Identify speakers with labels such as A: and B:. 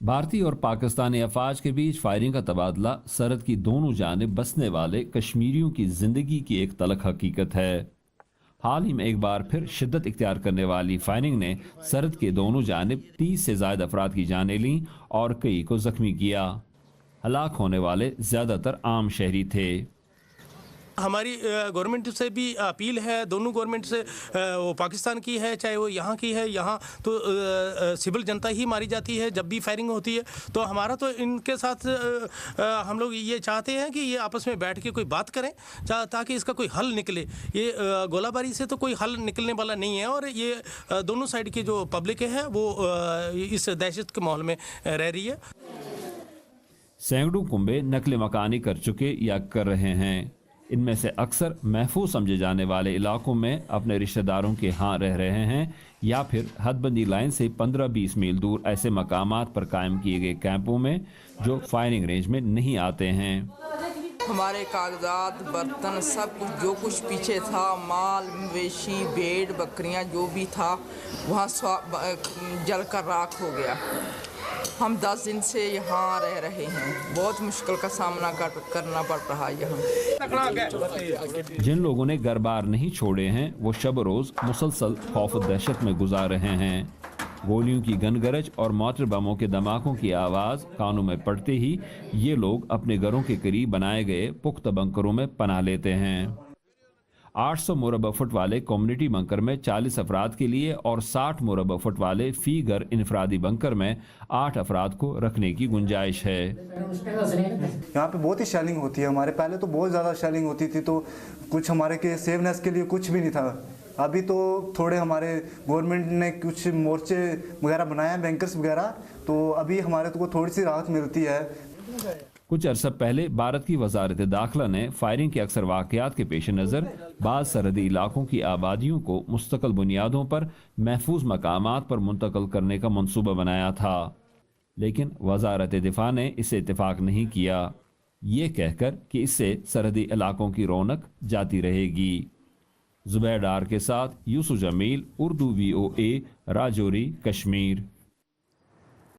A: بھارتی اور پاکستانی افواج کے بیچ فائرنگ کا تبادلہ سرحد کی دونوں جانب بسنے والے کشمیریوں کی زندگی کی ایک تلخ حقیقت ہے۔ حال ہی میں ایک بار پھر شدت اختیار کرنے والی فائرنگ نے سرحد کے دونوں جانب 30 سے زائد افراد کی جانیں لیں اور کئی کو زخمی کیا۔ ہلاک ہونے والے زیادہ تر عام شہری تھے۔
B: ہماری گورنمنٹ سے بھی اپیل ہے، دونوں گورنمنٹ سے، وہ پاکستان کی ہے چاہے وہ یہاں کی ہے، یہاں تو سول جنتا ہی ماری جاتی ہے جب بھی فائرنگ ہوتی ہے، تو ہمارا تو ان کے ساتھ ہم لوگ یہ چاہتے ہیں کہ یہ آپس میں بیٹھ کے کوئی بات کریں تاکہ اس کا کوئی حل نکلے۔ یہ گولہ باری سے تو کوئی حل نکلنے والا نہیں ہے، اور یہ دونوں سائڈ کی جو پبلک ہے وہ اس دہشت کے ماحول میں رہ رہی ہے۔
A: سینکڑوں کنبے نقل مکانی کر چکے یا کر رہے ہیں۔ ان میں سے اکثر محفوظ سمجھے جانے والے علاقوں میں اپنے رشتہ داروں کے ہاں رہ رہے ہیں، یا پھر حد بندی لائن سے 15-20 میل دور ایسے مقامات پر قائم کیے گئے کیمپوں میں جو فائرنگ رینج میں نہیں آتے ہیں۔
C: ہمارے کاغذات، برتن، سب کچھ جو کچھ پیچھے تھا، مال مویشی، بھیڑ بکریاں جو بھی تھا وہاں جل کر راکھ ہو گیا۔ ہم 10 دن سے یہاں رہ رہے ہیں، بہت مشکل کا سامنا کرنا پڑ رہا ہے یہاں۔
A: جن لوگوں نے گھر بار نہیں چھوڑے ہیں وہ شب روز مسلسل خوف و دہشت میں گزار رہے ہیں۔ گولیوں کی گن گرج اور موٹر بموں کے دھماکوں کی آواز کانوں میں پڑتے ہی یہ لوگ اپنے گھروں کے قریب بنائے گئے پختہ بنکروں میں پناہ لیتے ہیں۔ 800 مربع فٹ والے کمیونٹی بنکر میں 40 افراد کے لیے اور 60 مربع فٹ والے فی گھر انفرادی بنکر میں 8 افراد کو رکھنے کی گنجائش ہے۔
D: یہاں پہ بہت ہی شیلنگ ہوتی ہے، ہمارے پہلے تو بہت زیادہ شیلنگ ہوتی تھی، تو کچھ ہمارے کے سیونیس کے لیے کچھ بھی نہیں تھا۔ ابھی تو تھوڑے ہمارے گورنمنٹ نے کچھ مورچے وغیرہ بنائے ہیں، بینکرز وغیرہ، تو ابھی ہمارے کو تھوڑی سی راحت ملتی ہے۔
A: کچھ عرصہ پہلے بھارت کی وزارت داخلہ نے فائرنگ کے اکثر واقعات کے پیش نظر بعض سرحدی علاقوں کی آبادیوں کو مستقل بنیادوں پر محفوظ مقامات پر منتقل کرنے کا منصوبہ بنایا تھا، لیکن وزارت دفاع نے اسے اتفاق نہیں کیا، یہ کہہ کر کہ اس سے سرحدی علاقوں کی رونق جاتی رہے گی۔ زبیر ڈار کے ساتھ یوسف جمیل، اردو VOA، راجوری، کشمیر۔